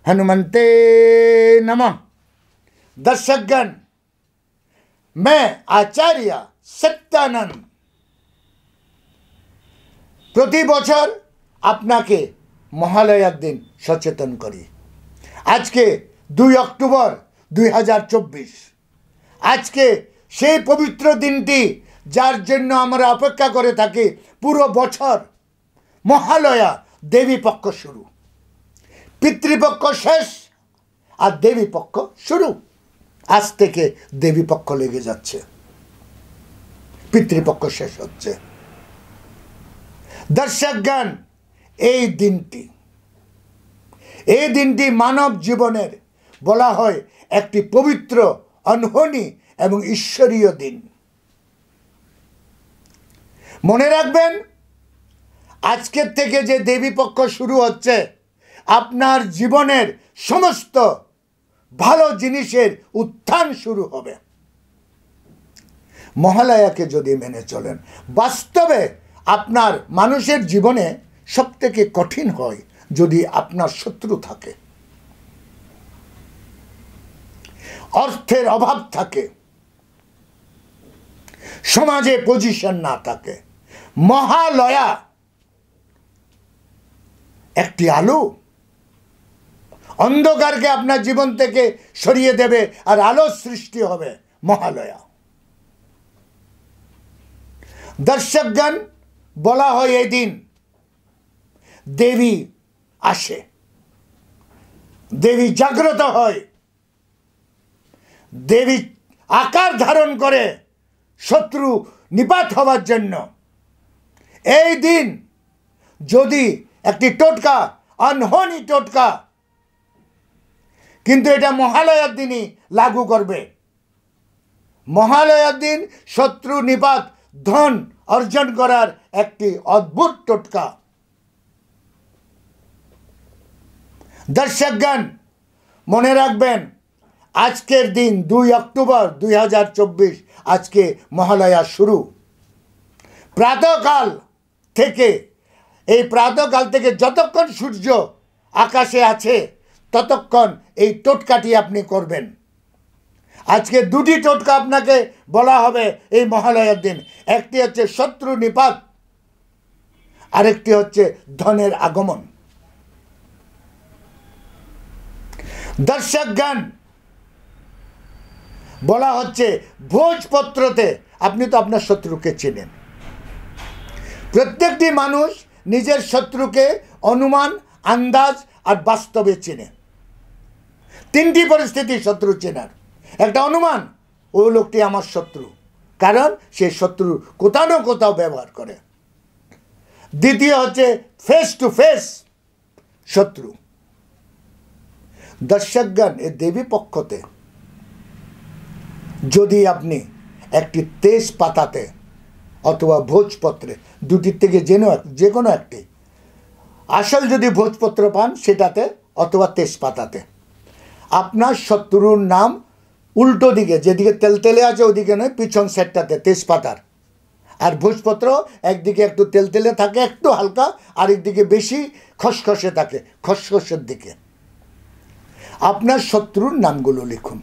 हनुमंते नमः। दर्शकगण, मैं आचार्य सत्यानंद प्रति बछर आपनाके महालयार दिन सचेतन करी। आज के 2 अक्टोबर 2024 आज के সেই পবিত্র দিনটি যার জন্য আমরা অপেক্ষা করে থাকি পুরো বছর। মহালয়া দেবী পক্ষ শুরু, পিতৃপক্ষ শেষ আর দেবী পক্ষ শুরু। আজ থেকে দেবী পক্ষ লেগে যাচ্ছে, পিতৃপক্ষ শেষ হচ্ছে। দর্শকগণ, এই দিনটি মানব জীবনের বলা হয় একটি পবিত্র, অনহনী এবং ঈশ্বরীয় দিন। মনে রাখবেন, আজকের থেকে যে দেবী পক্ষ শুরু হচ্ছে, আপনার জীবনের সমস্ত ভালো জিনিসের উত্থান শুরু হবে। মহালয়াকে যদি মেনে চলেন, বাস্তবে আপনার মানুষের জীবনে সবথেকে কঠিন হয় যদি আপনার শত্রু থাকে, অর্থের অভাব থাকে, সমাজে পজিশন না থাকে। মহালয়া একটি আলো, অন্ধকারকে আপনার জীবন থেকে সরিয়ে দেবে আর আলোর সৃষ্টি হবে। মহালয়া দর্শকগণ, বলা হয় এই দিন দেবী আসে, দেবী জাগ্রত হয়, দেবী আকার ধারণ করে শত্রু নিপাত হওয়ার জন্য। এই দিন যদি একটি টোটকা, অনহনী টোটকা, কিন্তু এটা মহালয়ার দিনই লাগু করবে। মহালয়ার দিন শত্রু নিপাত, ধন অর্জন করার একটি অদ্ভুত টোটকা। দর্শকগণ, মনে রাখবেন, আজকের দিন 2 অক্টোবর 2024 আজকে মহালয়া শুরু। প্রাতঃকাল থেকে যতক্ষণ সূর্য আকাশে আছে ততক্ষণ এই টোটকাটি আপনি করবেন। আজকে 2টি টোটকা আপনাকে বলা হবে এই মহালয়ার দিন। একটি হচ্ছে শত্রু নিপাত, আরেকটি হচ্ছে ধনের আগমন। দর্শকগণ, বলা হচ্ছে ভোজপত্রতে আপনি তো আপনার শত্রুকে চেনেন। প্রত্যেকটি মানুষ নিজের শত্রুকে অনুমান, আন্দাজ আর বাস্তবে চেনে। 3টি পরিস্থিতি শত্রু চেনার। একটা অনুমান, ও লোকটি আমার শত্রু, কারণ সে শত্রু কোথাও না কোথাও ব্যবহার করে। দ্বিতীয় হচ্ছে ফেস টু ফেস শত্রু। দর্শকগণ, এই দেবী পক্ষতে যদি আপনি একটি তেজপাতাতে অথবা ভোজপত্রে, 2টির থেকে যে কোনো একটি, আসল যদি ভোজপত্র পান সেটাতে অথবা তেজপাতাতে আপনার শত্রুর নাম উল্টো দিকে, যেদিকে তেলতেলে আছে ওদিকে নয়, পিছন সেটটাতে তেজপাতার, আর ভোজপত্র একদিকে একটু তেলতেলে থাকে, একটু হালকা, আরেকদিকে বেশি খসখসে থাকে, খসখসের দিকে। আপনার শত্রুর নামগুলো লিখুন,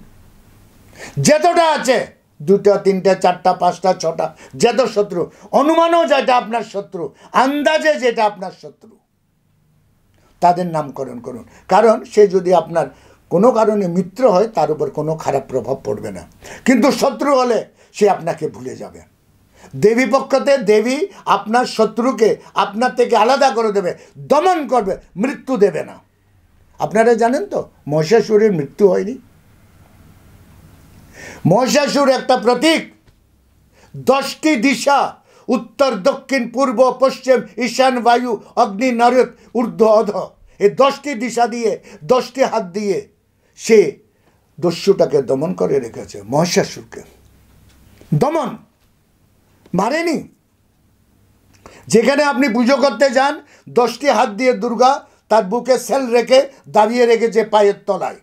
যতটা আছে, 2টা, 3টা, 4টা, 5টা, 6টা, যত শত্রু, অনুমানও যেটা আপনার শত্রু, আন্দাজে যেটা আপনার শত্রু, তাদের নামকরণ করুন। কারণ সে যদি আপনার কোনো কারণে মিত্র হয় তার উপর কোনো খারাপ প্রভাব পড়বে না, কিন্তু শত্রু হলে সে আপনাকে ভুলে যাবে। দেবী পক্ষতে দেবী আপনার শত্রুকে আপনার থেকে আলাদা করে দেবে, দমন করবে, মৃত্যু দেবে না। আপনারা জানেন তো মহিষাসুরের মৃত্যু হয়নি। মহিষাসুর একটা প্রতীক। 10টি দিশা, উত্তর, দক্ষিণ, পূর্ব, পশ্চিম, ঈশান, বায়ু, অগ্নি, নরদ, ঊর্ধ্ব, অধ, এই 10টি দিশা দিয়ে 10টি হাত দিয়ে সে দস্যুটাকে দমন করে রেখেছে। মহিষাসুরকে দমন, মারেনি। যেখানে আপনি পুজো করতে যান, 10টি হাত দিয়ে দুর্গা তার বুকে সেল রেখে দাঁড়িয়ে রেখেছে পায়ের তলায়।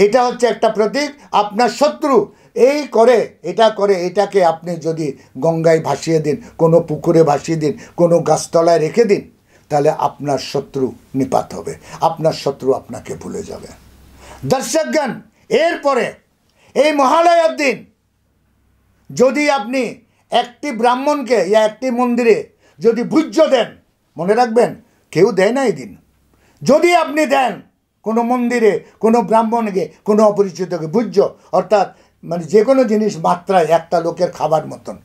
এটা হচ্ছে একটা প্রতীক। আপনার শত্রু এই করে, এটা করে, এটাকে আপনি যদি গঙ্গায় ভাসিয়ে দিন, কোনো পুকুরে ভাসিয়ে দিন, কোনো গাছতলায় রেখে দিন, তাহলে আপনার শত্রু নিপাত হবে, আপনার শত্রু আপনাকে ভুলে যাবে। দর্শকগণ, এরপরে এই মহালয়ার দিন যদি আপনি একটি ব্রাহ্মণকে ইয়া একটি মন্দিরে যদি ভোজ্য দেন, মনে রাখবেন কেউ দেয় না এই দিন, যদি আপনি দেন কোনো মন্দিরে কোনো ব্রাহ্মণকে কোনো অপরিচিতকে ভোজ্য, অর্থাৎ মানে যে কোনো জিনিস মাত্রায় একটা লোকের খাবার মতন,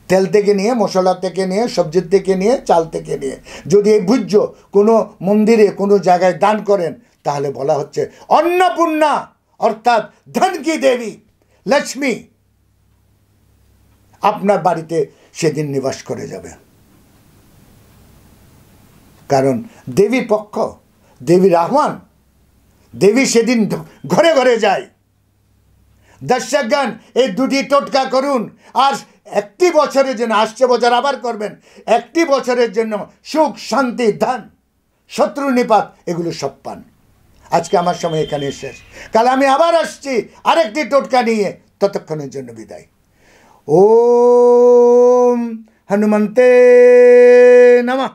তেল থেকে নিয়ে, মশলা থেকে নিয়ে, সবজির থেকে নিয়ে, চাল থেকে নিয়ে যদি এই ভোজ্য কোনো মন্দিরে কোনো জায়গায় দান করেন, তাহলে বলা হচ্ছে অন্নপূর্ণা অর্থাৎ ধন কি দেবী লক্ষ্মী আপনার বাড়িতে সেদিন নিবাস করে যাবে। কারণ দেবীর পক্ষ, দেবীর আহ্বান, দেবী সেদিন ঘরে ঘরে যায়। দর্শকগণ, এই দুটি টোটকা করুন, আর একটি বছরের জন্য, আসছে বছর আবার করবেন, একটি বছরের জন্য সুখ, শান্তি, ধন, শত্রু নিপাত এগুলো সব পান। আজকে আমার সময় এখানে শেষ, কাল আমি আবার আসছি আরেকটি টোটকা নিয়ে, ততক্ষণের জন্য বিদায়। ওম হনুমন্তে নমঃ।